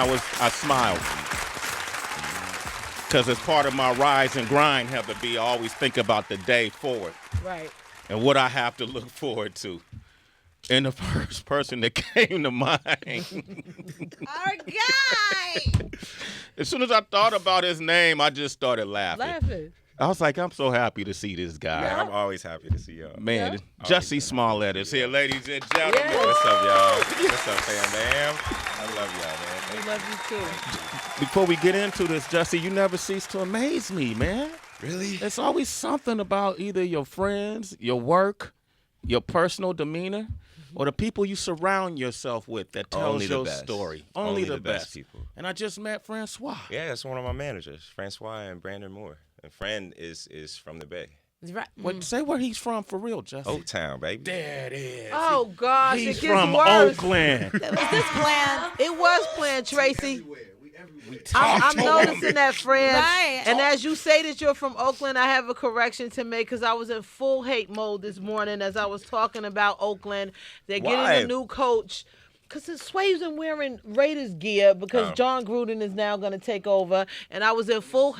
reason I smiled. Because as part of my rise and grind, Heather B, I always think about the day forward. Right. And what I have to look forward to. And the first person that came to mind. Our guy. As soon as I thought about his name, I just started laughing. I was like, I'm so happy to see this guy. Yeah, I'm always happy to see y'all. Man, Jussie Smollett is here, ladies and gentlemen. Yeah. What's up, y'all? What's up, fam? I love y'all, man. We love you too. Before we get into this, Jussie, you never cease to amaze me, man. Really? There's always something about either your friends, your work, your personal demeanor, or the people you surround yourself with that tells your story. Only the best people. And I just met Francois. Yeah, it's one of my managers, Francois and Brandon Moore. A friend is from the Bay. Right. Wait, say where he's from for real, Jussie. Oaktown, baby. There it is. Oh gosh, He's it gets from worse. Oakland. Was this planned? It was planned, Tracy. We I'm noticing that, friend. Right. And as you say that you're from Oakland, I have a correction to make because I was in full hate mode this morning as I was talking about Oakland. They're getting a new coach. Because Sway's been wearing Raiders gear because John Gruden is now going to take over. And I was in full...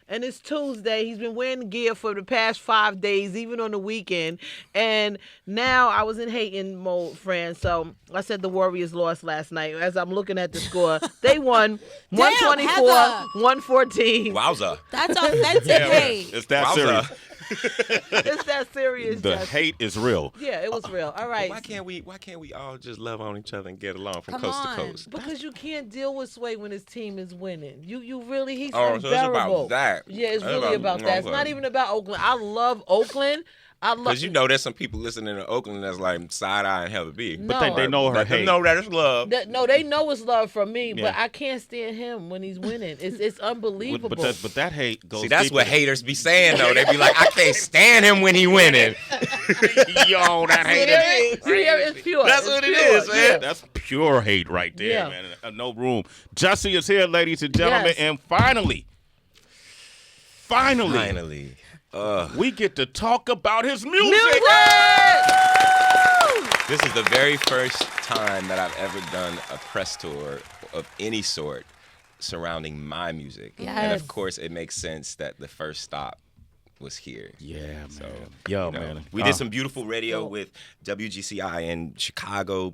And it's Tuesday. He's been wearing gear for the past 5 days, even on the weekend. And now I was in hating mode, friend. So I said the Warriors lost last night. As I'm looking at the score, they won 124-114. Wowza. That's authentic hate. It's that serious. It's that serious. The Justin. hate is real. Yeah, it was real. All right. Why can't we all just love on each other and get along from Come coast on. to coast? Because you can't deal with Sway when his team is winning. You really, he's Oh, so it's unbearable. about that. Yeah, it's It's really about that. It's okay. not even about Oakland. I love Oakland. Because you know there's some people listening in Oakland that's like side-eyeing Heather B. No. But they know her Let them hate. know that it's love. No, they know it's love from me, but Yeah. I can't stand him when he's winning. It's unbelievable. But that hate goes See, that's deeper what haters be saying, though. They be like, I can't stand him when he winning. Yo, that hate is It's pure. That's It's what it pure. is, man. Yeah. That's pure hate right there, Yeah. man. No room. Jussie is here, ladies and gentlemen, Yes. and finally, Finally. we get to talk about his music. Music! This is the very first time that I've ever done a press tour of any sort surrounding my music. And Yes. of course, it makes sense that the first stop was here. Yeah, man. So, Yo, you know, man. we did some beautiful radio with WGCI in Chicago.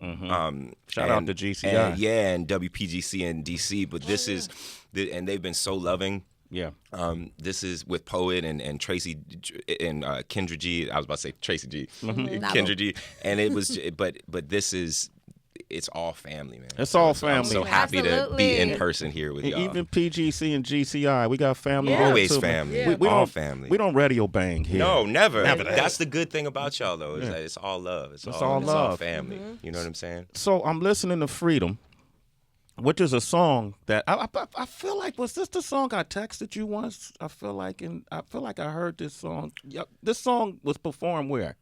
Shout out to GCI. And WPGC in DC. But this is, and they've been so loving. Yeah. This is with Poet and Tracy and Kendra G. I was about to say Tracy G. Mm-hmm. Kendra G. And it was, but this is, it's all family, man. It's all I'm family. so happy to be Absolutely. in person here with y'all. Even PGC and GCI, we got family. Yeah. here, Always too, man. family. Yeah. We all don't, family. We don't radio bang here. No, never. Never. That's the good thing about y'all, though, is Yeah. that it's all love. It's all all love. family. You know what I'm saying? So I'm listening to Freedom, which is a song that I feel like, was this the song I texted you once? I feel like I heard this song. Yeah, this song was performed where?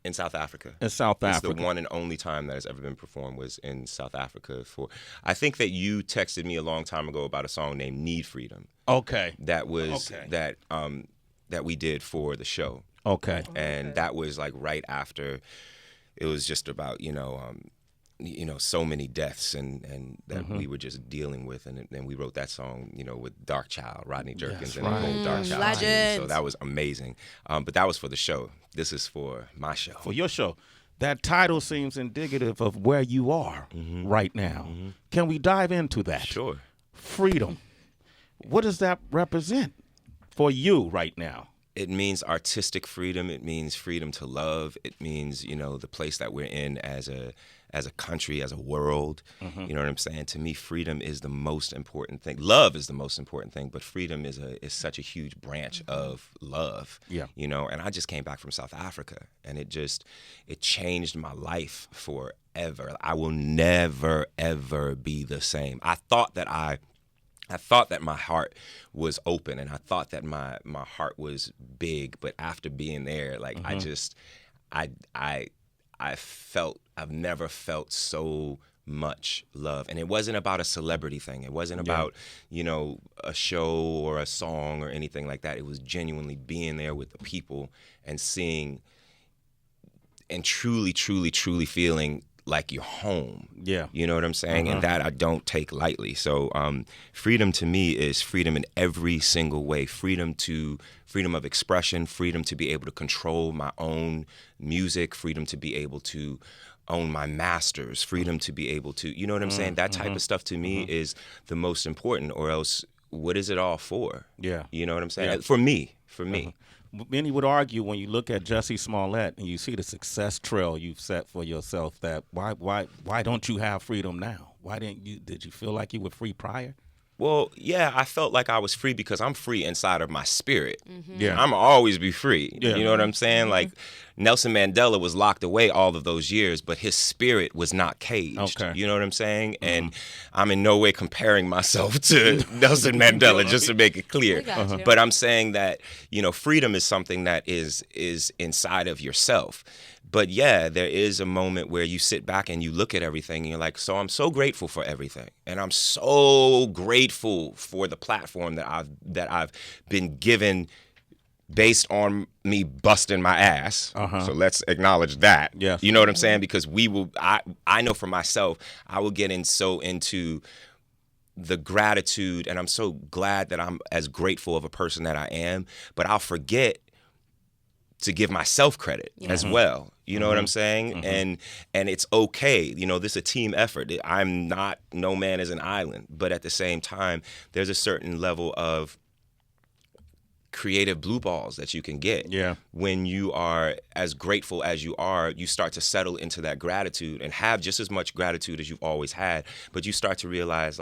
In South Africa. In South It's Africa. the one and only time that has ever been performed was in South Africa. I think that you texted me a long time ago about a song named "Need Freedom" Okay. that was Okay. that we did for the show, Okay. and that was like right after. It was just about so many deaths and that we were just dealing with, and then we wrote that song with Dark Child, Rodney Jerkins, and the whole Dark Child team. So Legends. that was amazing. But that was for the show. This is for my show. For your show. That title seems indicative of where you are right now. Can we dive into that? Sure. Freedom. What does that represent for you right now? It means artistic freedom. It means freedom to love. It means, the place that we're in as a country, as a world. You know what I'm saying? To me, freedom is the most important thing. Love is the most important thing, but freedom is such a huge branch of love. Yeah. And I just came back from South Africa, and it changed my life forever. I will never, ever be the same. I thought that my heart was open, and I thought that my heart was big, but after being there, like I've never felt so much love. And it wasn't about a celebrity thing. It wasn't about, a show or a song or anything like that. It was genuinely being there with the people and seeing and truly, truly, truly feeling like your home. Yeah. You know what I'm saying? And that I don't take lightly. So freedom to me is freedom in every single way. Freedom of expression, freedom to be able to control my own music, freedom to be able to own my masters, freedom to be able to, you know what I'm saying? That type of stuff to me is the most important, or else what is it all for? Yeah. You know what I'm saying? Yeah. For me. Many would argue when you look at Jussie Smollett and you see the success trail you've set for yourself, that why don't you have freedom now? Did you feel like you were free prior? Well, yeah, I felt like I was free because I'm free inside of my spirit. Yeah. I'm always be free. Yeah. You know what I'm saying? Like Nelson Mandela was locked away all of those years, but his spirit was not caged. Okay. You know what I'm saying? And I'm in no way comparing myself to Nelson Mandela, just to make it clear. But I'm saying that, freedom is something that is inside of yourself. But yeah, there is a moment where you sit back and you look at everything and you're like, so I'm so grateful for everything. And I'm so grateful for the platform that I've been given based on me busting my ass. So let's acknowledge that. Yes. You know what I'm saying? Because I know for myself, I will get into the gratitude, and I'm so glad that I'm as grateful of a person that I am, but I'll forget to give myself credit as well. You know what I'm saying? And it's okay. This is a team effort. No man is an island. But at the same time, there's a certain level of creative blue balls that you can get. Yeah. When you are as grateful as you are, you start to settle into that gratitude and have just as much gratitude as you've always had. But you start to realize,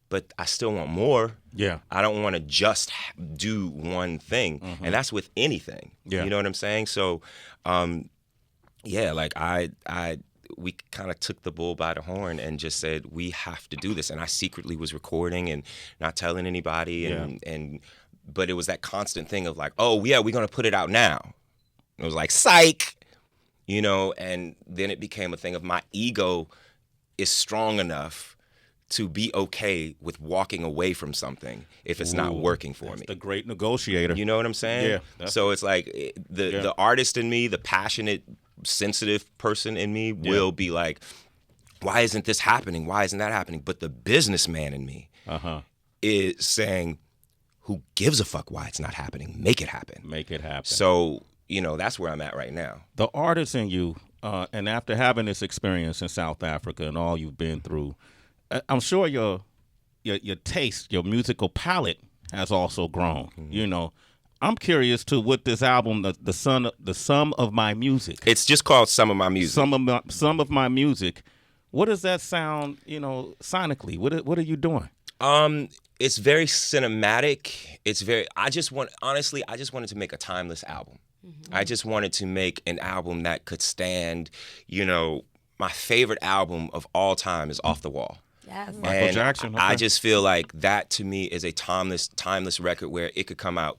but I still want more. Yeah. I don't want to just do one thing. And that's with anything. Yeah. You know what I'm saying? So, we kind of took the bull by the horn and just said, we have to do this. And I secretly was recording and not telling anybody. But it was that constant thing of like, oh, yeah, we're going to put it out now. And it was like, psych, and then it became a thing of my ego is strong enough to be okay with walking away from something if it's not working for me. The great negotiator. You know what I'm saying? Yeah. So it's like the artist in me, the passionate, sensitive person in me will be like, why isn't this happening? Why isn't that happening? But the businessman in me is saying, who gives a fuck why it's not happening? Make it happen. Make it happen. So, that's where I'm at right now. The artist in you, and after having this experience in South Africa and all you've been through, I'm sure your taste, your musical palette has also grown. I'm curious to what this album, the sum of my music. It's just called Some of My Music. Some of my music. What does that sound? Sonically. What are you doing? It's very cinematic. I just wanted to make a timeless album. I just wanted to make an album that could stand. My favorite album of all time is Off the Wall. Yes. Michael Jackson. Okay. I just feel like that to me is a timeless record where it could come out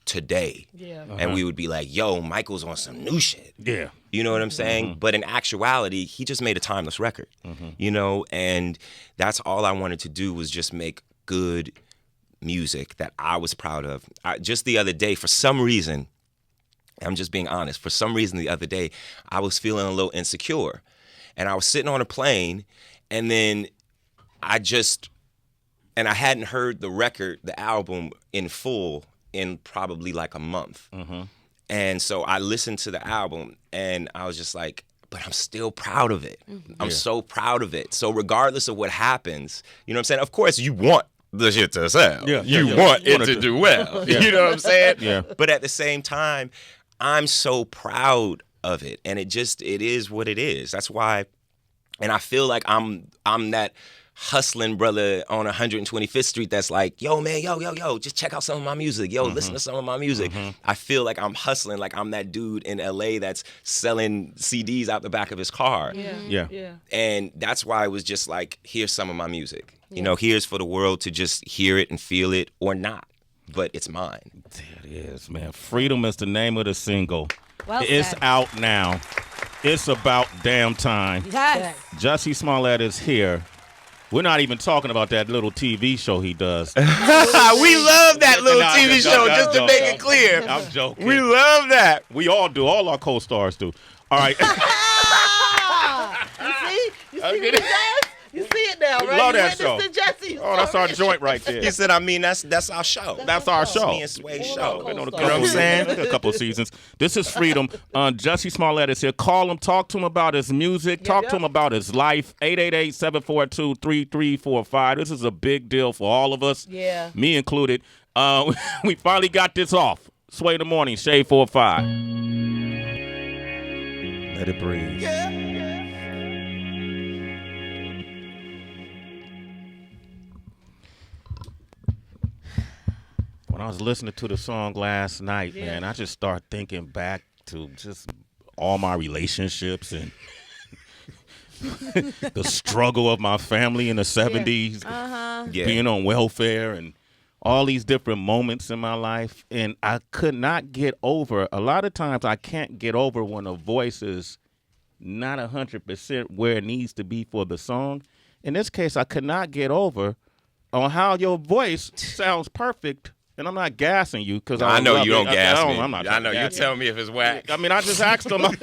today. Yeah. And we would be like, yo, Michael's on some new shit. Yeah. You know what I'm saying? But in actuality, he just made a timeless record. And that's all I wanted to do was just make good music that I was proud of. Just the other day, for some reason, I'm just being honest, for some reason the other day, I was feeling a little insecure. And I was sitting on a plane, and then I hadn't heard the album in full in probably like a month. And so I listened to the album and I was just like, but I'm still proud of it. I'm so proud of it. So regardless of what happens, you know what I'm saying? Of course you want the shit to sell. You want it to do well. You know what I'm saying? Yeah. But at the same time, I'm so proud of it. And it is what it is. That's why, and I feel like I'm that hustling brother on 125th Street that's like, yo, man, yo, just check out some of my music. Yo, listen to some of my music. I feel like I'm hustling like I'm that dude in LA that's selling CDs out the back of his car. Yeah. And that's why it was just like, here's some of my music. Here's for the world to just hear it and feel it or not. But it's mine. There it is, man. Freedom is the name of the single. Well It's said. out now. It's about damn time. Yes. Jussie Smollett is here. We're not even talking about that little TV show he does. We love that little TV show, just to make it clear. I'm joking. We love that. We all do. All our co-stars do. All right. You see what he does? You see it now, right? Love You that show. witnessed Jussie. Oh, that's our joint right there. He said, I mean, that's our show. That's our show. Me and Sway's show. Been on a You know couple, what I'm saying? a couple seasons. This is Freedom. Jussie Smollett is here. Call him. Talk to him about his music. Talk to him about his life. 888-742-3345. This is a big deal for all of us. Yeah. Me included. We finally got this off. Sway in the morning. Shade 4-5. Let it breathe. When I was listening to the song last night, man, I just started thinking back to just all my relationships and the struggle of my family in the 70s, being on welfare and all these different moments in my life. And I could not get over, a lot of times I can't get over when a voice is not 100% where it needs to be for the song. In this case, I could not get over on how your voice sounds perfect. And I'm not gassing you because I know you don't gas me. I'm not I know you tell me if it's whack. I mean, I just asked him. That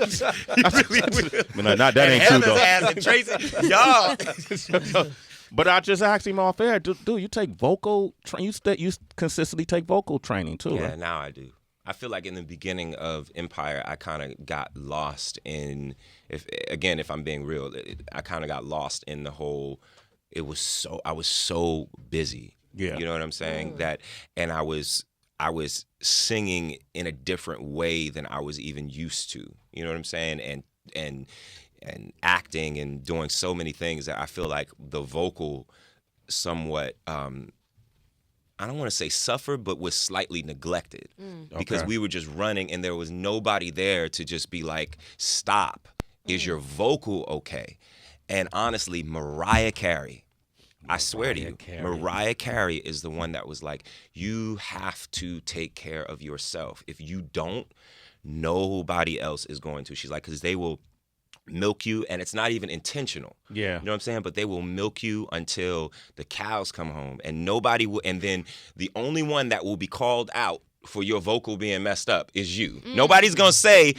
ain't true though. Ass and Tracy, y'all. But I just asked him off air, dude, you take vocal you consistently take vocal training too, Yeah, right? now I do. I feel like in the beginning of Empire, I kind of got lost in, if I'm being real, I kind of got lost in the whole, I was so busy. Yeah. You know what I'm saying? And I was singing in a different way than I was even used to. You know what I'm saying? And acting and doing so many things that I feel like the vocal somewhat I don't want to say suffered, but was slightly neglected because we were just running and there was nobody there to just be like, stop. Is your vocal okay? And honestly, Mariah Carey, I swear to you, Mariah Carey is the one that was like, you have to take care of yourself. If you don't, nobody else is going to. She's like, because they will milk you, and it's not even intentional. Yeah. You know what I'm saying? But they will milk you until the cows come home, and nobody will. And then the only one that will be called out for your vocal being messed up is you. Nobody's gonna say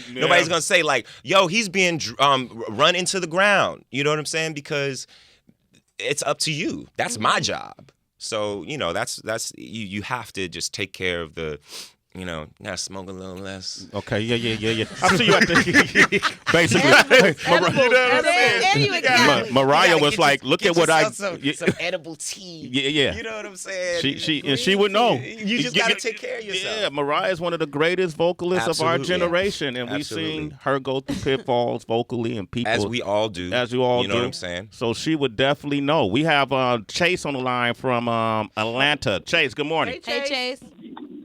like, yo, he's being run into the ground. You know what I'm saying? Because it's up to you. That's my job. So, you know, that's you have to just take care of the, you know, gotta smoke a little less. Okay, yeah. I see you at the basically. Mariah was like, look at what I some edible tea. Yeah. You know what I'm saying? She would know. You just gotta take care of yourself. Yeah, Mariah is one of the greatest vocalists of our generation, and we've seen her go through pitfalls vocally, and people as we all do. As you all do. You know what I'm saying? So she would definitely know. We have Chase on the line from Atlanta. Chase, good morning. Hey, Chase.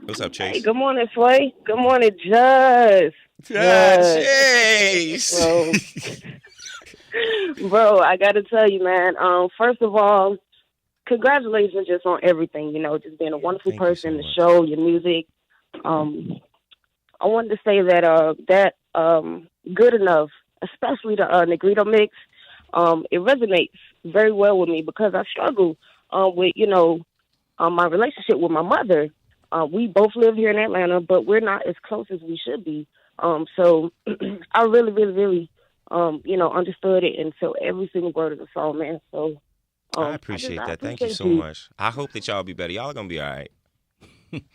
What's up, Chase? Hey, good morning, Sway. Good morning, Judge. Chase. Bro, I got to tell you, man. First of all, congratulations just on everything. You know, just being a wonderful person, the show, your music. I wanted to say that Good Enough, especially the Negrito mix, it resonates very well with me because I struggle with, my relationship with my mother. We both live here in Atlanta, but we're not as close as we should be. So I really, really, really, understood it and felt every single word of the song, man. So I appreciate that. Thank you so much. I hope that y'all be better. Y'all are going to be all right.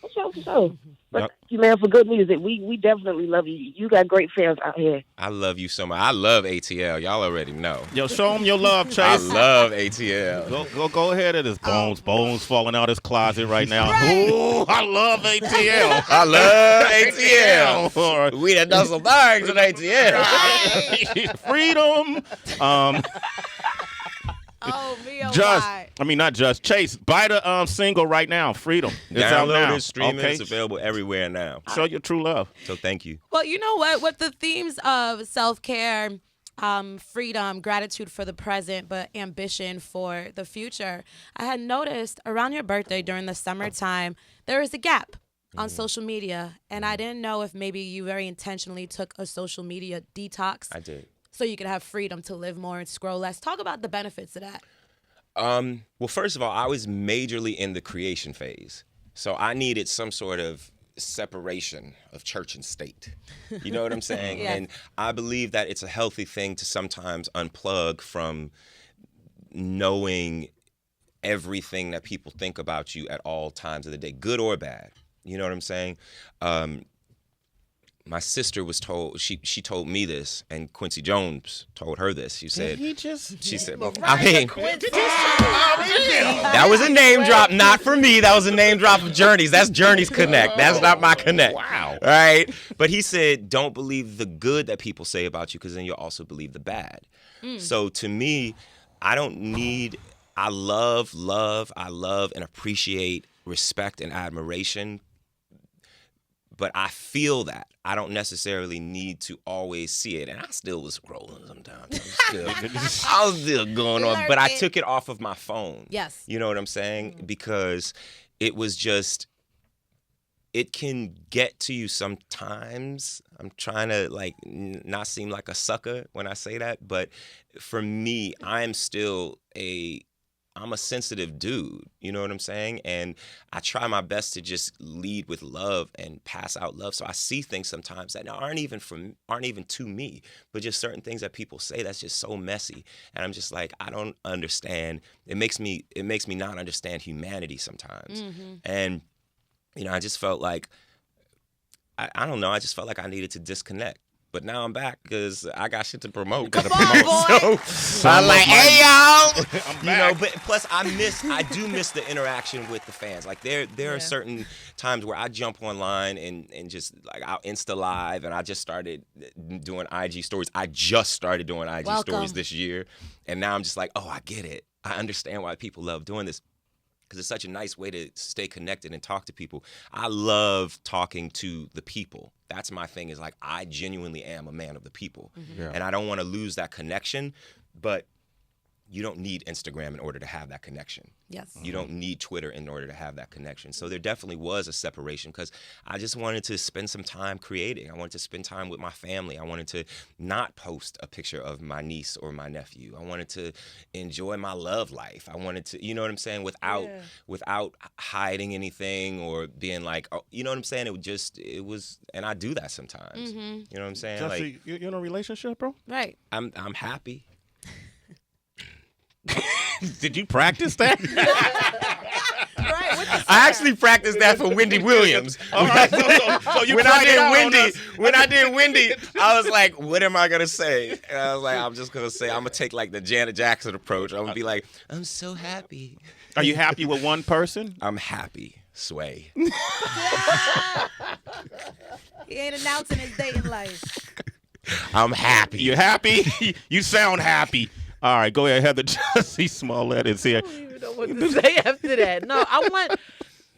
For sure. But thank you, man, for good music. We definitely love you. You got great fans out here. I love you so much. I love ATL. Y'all already know. Yo, show them your love, Chase. I love ATL. Go ahead at his bones falling out his closet right now. Ooh, I love ATL. I love ATL. We done done some things with ATL. Freedom. Oh, me, oh, not just Chase. Buy the single right now, Freedom. It's out now. Download it, stream it. It's available everywhere now. Show your true love. So thank you. Well, you know what? With the themes of self-care, freedom, gratitude for the present, but ambition for the future, I had noticed around your birthday during the summertime, there is a gap on social media. And I didn't know if maybe you very intentionally took a social media detox. I did. So you could have freedom to live more and scroll less. Talk about the benefits of that. Well, first of all, I was majorly in the creation phase. So I needed some sort of separation of church and state. You know what I'm saying? Yes. And I believe that it's a healthy thing to sometimes unplug from knowing everything that people think about you at all times of the day, good or bad. You know what I'm saying? My sister was told, she told me this, and Quincy Jones told her this. She said, well, I mean, that was a name drop, not for me. That was a name drop of Journey's. That's Journey's connect. That's not my connect. Wow. Right? But he said, don't believe the good that people say about you, because then you'll also believe the bad. So to me, I love and appreciate respect and admiration, but I feel that. I don't necessarily need to always see it. And I still was scrolling sometimes. I was still going on, but I took it off of my phone. Yes. You know what I'm saying? Because it was just, it can get to you sometimes. I'm trying to not seem like a sucker when I say that, but for me, I'm a sensitive dude, you know what I'm saying? And I try my best to just lead with love and pass out love. So I see things sometimes that aren't even to me, but just certain things that people say that's just so messy. And I'm just like, I don't understand. It makes me not understand humanity sometimes. And I just felt like I don't know, I just felt like I needed to disconnect. But now I'm back because I got shit to promote. Come on, boy. So I'm like, hey y'all, But plus I do miss the interaction with the fans. Like there are certain times where I jump online and just like I'll Insta live, and I just started doing IG stories. I just started doing IG stories this year, and now I'm just like, oh, I get it. I understand why people love doing this. Because it's such a nice way to stay connected and talk to people. I love talking to the people. That's my thing, is like I genuinely am a man of the people. And I don't want to lose that connection, but you don't need Instagram in order to have that connection. Yes. You don't need Twitter in order to have that connection. So there definitely was a separation because I just wanted to spend some time creating. I wanted to spend time with my family. I wanted to not post a picture of my niece or my nephew. I wanted to enjoy my love life. I wanted to, you know what I'm saying, without hiding anything or being like, oh, you know what I'm saying? It was, and I do that sometimes. You know what I'm saying? Jussie, like, you in a relationship, bro? Right. I'm happy. Did you practice that? Right. I actually practiced that for Wendy Williams. All right, so you when tried it out on I did Wendy, I was like, what am I gonna say? And I was like, I'm just gonna say, I'm gonna take like the Janet Jackson approach. I'm gonna be like, I'm so happy. Are you happy with one person? I'm happy, Sway. He ain't announcing his dating life. I'm happy. You happy? You sound happy. All right, go ahead. Heather Jussie Smollett is here. I don't even know what to say after that. No, I want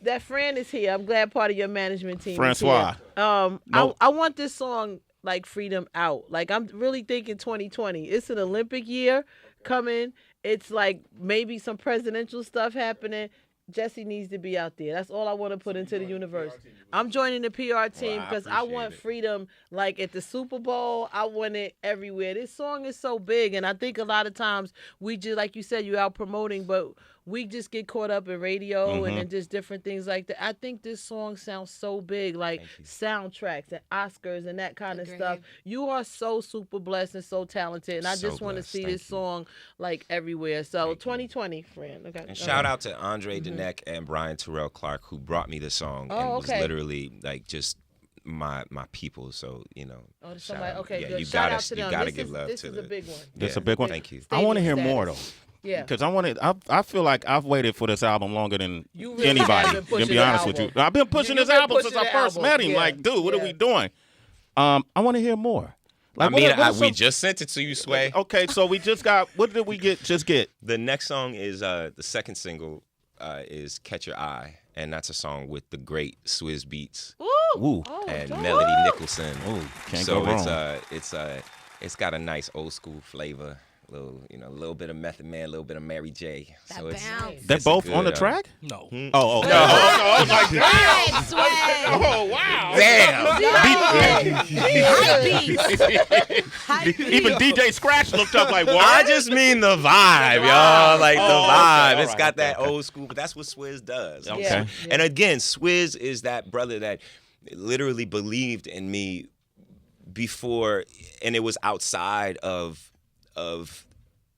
that Fran is here. I'm glad part of your management team Francois. is here. No. I want this song like Freedom Out. Like I'm really thinking 2020. It's an Olympic year coming. It's like maybe some presidential stuff happening. Jussie needs to be out there. That's all I want to put into the universe. I'm joining the PR team because I want freedom like at the Super Bowl. I want it everywhere. This song is so big, and I think a lot of times we just, like you said, you out promoting, but we just get caught up in radio and just different things like that. I think this song sounds so big, like soundtracks and Oscars and that kind of stuff. You are so super blessed and so talented, and I just want to see this song like everywhere. So 2020, friend. Okay. And shout out to Andre Dennett and Brian Terrell Clark, who brought me this song and was literally like just my people. So somebody. Okay, yeah, good. you Shout gotta out to them. gotta give love this to is a big one. It's a big one. Thank you. I want to hear more though. Yeah, because I feel like I've waited for this album longer than You really anybody. have been pushing To be honest with the you, I've been pushing You've this been album pushing since I the first album. met him. Yeah. Like, dude, what are Yeah. we doing? I want to hear more. Like, I mean, what are we some- just sent it to you, Sway. Okay, so we just got. What did we just get? The next song is the second single is "Catch Your Eye," and that's a song with the great Swizz Beats Ooh, and John. Melody Nicholson. Ooh, can't so go wrong. it's got a nice old school flavor. A little bit of Method Man, a little bit of Mary J. That So it's bounce. They're it's a both good, on the track? No. Oh, okay. No. I was like, Right, Sway. oh, wow. Damn. Hype beats. Hype beats. Even DJ Scratch looked up like, what? I just mean the vibe, y'all. Like the Oh, okay. vibe. All It's right, got okay, that okay. old school, but that's what Swizz does. Okay. Yeah. And again, Swizz is that brother that literally believed in me before, and it was outside of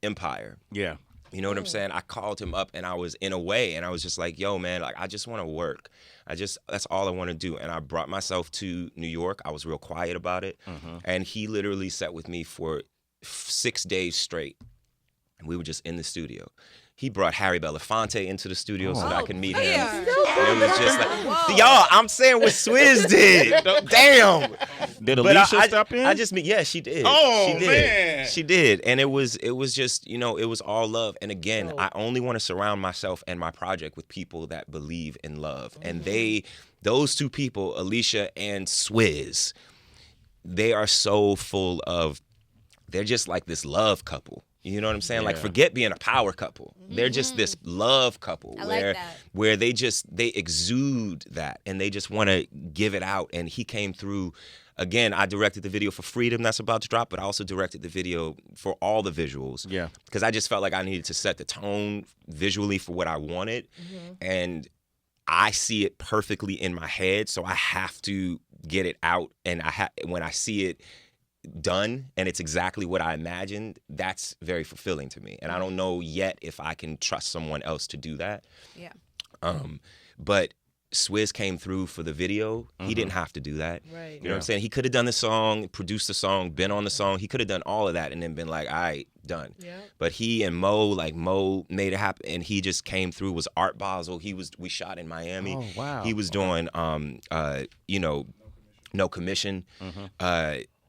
Empire. Yeah. You know what I'm saying? I called him up and I was in a way, and I was just like, yo, man, like, I just want to work. That's all I want to do. And I brought myself to New York. I was real quiet about it. And he literally sat with me for 6 days straight. And we were just in the studio. He brought Harry Belafonte into the studio so that I could meet him. And it was just like, y'all, I'm saying what Swizz did. Damn. Did Alicia step in? Yeah, she did. Oh, she did. man. She did. And it was just, you know, it was all love. And again, I only want to surround myself and my project with people that believe in love. And those two people, Alicia and Swizz, they are so full of, they're just like this love couple. You know what I'm saying? Like, forget being a power couple. They're just this love couple where they exude that, and they just want to give it out. And he came through. Again, I directed the video for Freedom that's about to drop, but I also directed the video for all the visuals. Yeah. Because I just felt like I needed to set the tone visually for what I wanted. And I see it perfectly in my head, so I have to get it out. And when I see it done and it's exactly what I imagined, that's very fulfilling to me. And I don't know yet if I can trust someone else to do that. Yeah. But Swizz came through for the video. He didn't have to do that. Right. You know what I'm saying? He could have done the song, produced the song, been on the song. He could have done all of that and then been like, all right, done. Yeah. But he and Mo made it happen, and he just came through. Was Art Basel. We shot in Miami. Oh, wow. He was doing No Commission.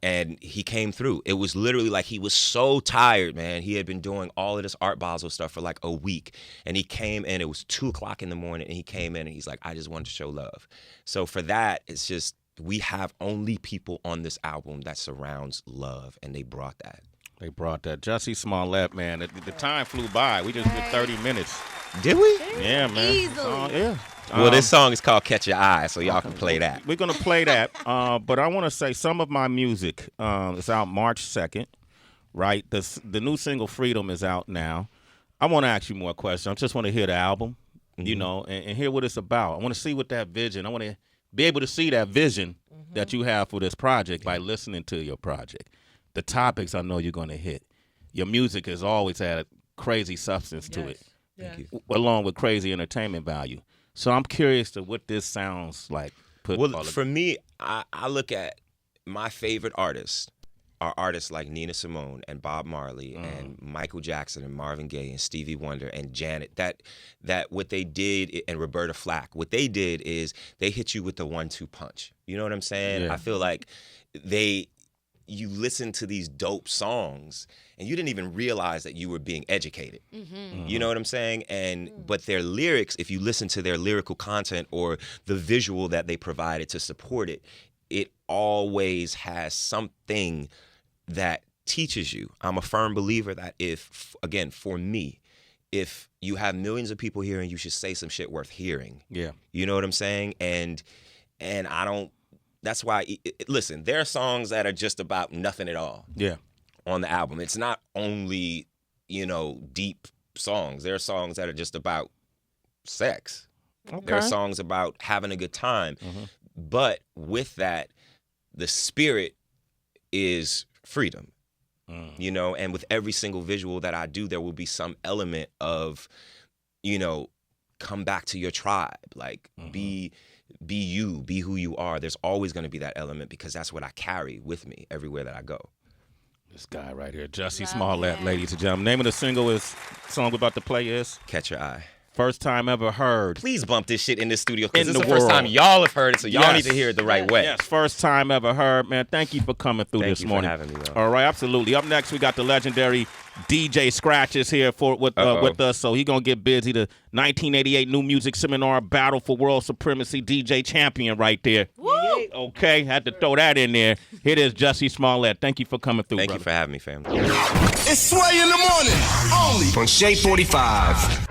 And he came through. It was literally like he was so tired, man. He had been doing all of this Art Basel stuff for like a week. And he came in, it was 2:00 in the morning, and he came in and he's like, I just wanted to show love. So for that, it's just, we have only people on this album that surrounds love, and they brought that. They brought that. Jussie Smollett, man. The time flew by. We just did 30 minutes. Did we? Yeah, man. Easily. Yeah. Well, this song is called Catch Your Eye, so y'all can play that. We're going to play that. But I want to say some of my music is out March 2nd, right? The new single Freedom is out now. I want to ask you more questions. I just want to hear the album, you know, and hear what it's about. I want to see what that vision, I want to be able to see that vision that you have for this project by listening to your project. The topics I know you're going to hit. Your music has always had a crazy substance to it, Thank you. along with crazy entertainment value. So I'm curious to what this sounds like. For me, I look at my favorite artists are artists like Nina Simone and Bob Marley and Michael Jackson and Marvin Gaye and Stevie Wonder and Janet. That what they did, and Roberta Flack, what they did is they hit you with the 1-2 punch. You know what I'm saying? Yeah. I feel like you listen to these dope songs and you didn't even realize that you were being educated. You know what I'm saying? But their lyrics, if you listen to their lyrical content or the visual that they provided to support it, it always has something that teaches you. I'm a firm believer that for me, if you have millions of people hearing, you should say some shit worth hearing. Yeah. You know what I'm saying? And I don't, that's why, listen, there are songs that are just about nothing at all. Yeah. On the album. It's not only, deep songs. There are songs that are just about sex. Okay. There are songs about having a good time. But with that, the spirit is freedom. And with every single visual that I do, there will be some element of, come back to your tribe. Like, be you, be who you are. There's always going to be that element because that's what I carry with me everywhere that I go. This guy right here, Jussie Smollett, ladies and gentlemen. Name of the song we're about to play is Catch Your Eye. First time ever heard. Please bump this shit in the studio because this is the first time y'all have heard it, so y'all need to hear it the right way. Yes, first time ever heard, man. Thank you for coming through this morning. Thank you for having me, All right, absolutely. Up next, we got the legendary DJ Scratches here with us, so he gonna get busy. The 1988 New Music Seminar Battle for World Supremacy DJ champion right there. Woo! Okay, had to throw that in there. Here it is, Jussie Smollett. Thank you for coming through, Thank brother. you for having me, family. It's Sway in the morning, only on Shade 45.